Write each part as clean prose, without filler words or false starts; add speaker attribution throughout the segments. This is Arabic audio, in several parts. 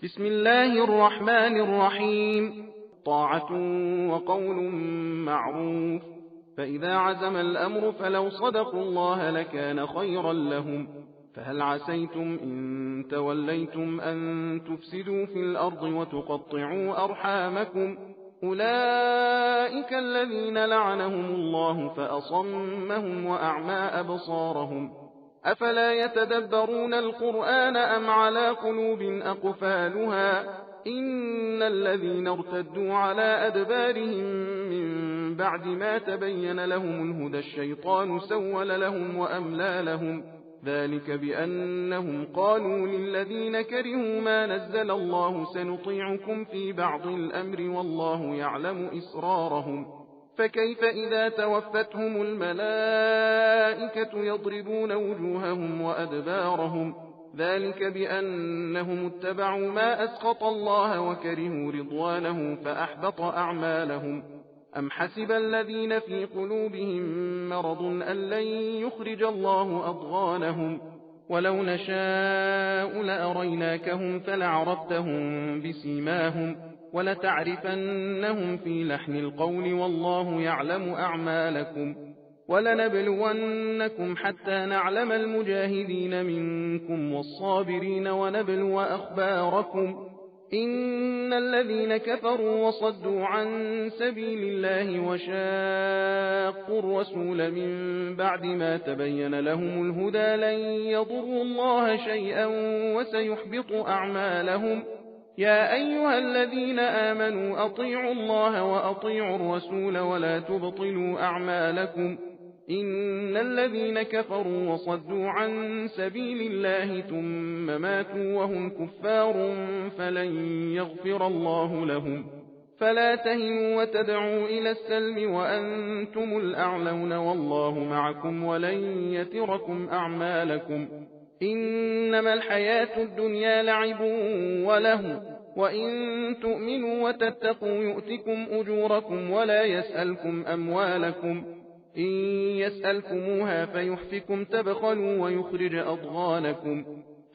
Speaker 1: بسم الله الرحمن الرحيم. طاعة وقول معروف. فإذا عزم الأمر فلو صدقوا الله لكان خيرا لهم. فهل عسيتم إن توليتم أن تفسدوا في الأرض وتقطعوا أرحامكم؟ أولئك الذين لعنهم الله فأصمهم وأعمى أبصارهم. أفلا يتدبرون القرآن أم على قلوب أقفالها؟ إن الذين ارتدوا على أدبارهم من بعد ما تبين لهم الهدى الشيطان سول لهم وأملى لهم. ذلك بأنهم قالوا للذين كرهوا ما نزل الله سنطيعكم في بعض الأمر والله يعلم إسرارهم. فكيف إذا توفتهم الملائكة يضربون وجوههم وأدبارهم؟ ذلك بأنهم اتبعوا ما أسخط الله وكرهوا رضوانه فأحبط أعمالهم. أم حسب الذين في قلوبهم مرض أن لن يخرج الله أضغانهم؟ ولو نشاء لأريناكهم فلعرفتهم بسيماهم ولتعرفنهم في لحن القول والله يعلم أعمالكم. ولنبلونكم حتى نعلم المجاهدين منكم والصابرين ونبلو أخباركم. إن الذين كفروا وصدوا عن سبيل الله وشاقوا الرسول من بعد ما تبين لهم الهدى لن يضروا الله شيئا وسيحبط أعمالهم. يا أيها الذين آمنوا أطيعوا الله وأطيعوا الرسول ولا تبطلوا أعمالكم. إن الذين كفروا وصدوا عن سبيل الله ثم ماتوا وهم كفار فلن يغفر الله لهم. فلا تهنوا وتدعوا إلى السلم وأنتم الأعلون والله معكم ولن يتركم أعمالكم. إنما الحياة الدنيا لعب وله وإن تؤمنوا وتتقوا يؤتكم أجوركم ولا يسألكم أموالكم. إن يسألكموها فيحفكم تبخلوا ويخرج أضغانكم.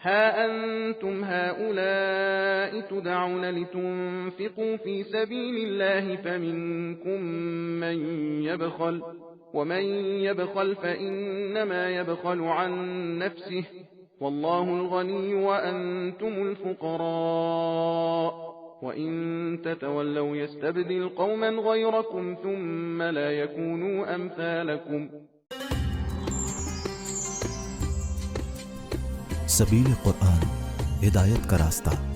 Speaker 1: ها أنتم هؤلاء تدعون لتنفقوا في سبيل الله فمنكم من يبخل ومن يبخل فإنما يبخل عن نفسه والله الغني وأنتم الفقراء. وإن تتولوا يستبدل قوما غيركم ثم لا يكونوا أمثالكم.
Speaker 2: सबील कुरान हिदायत का रास्ता।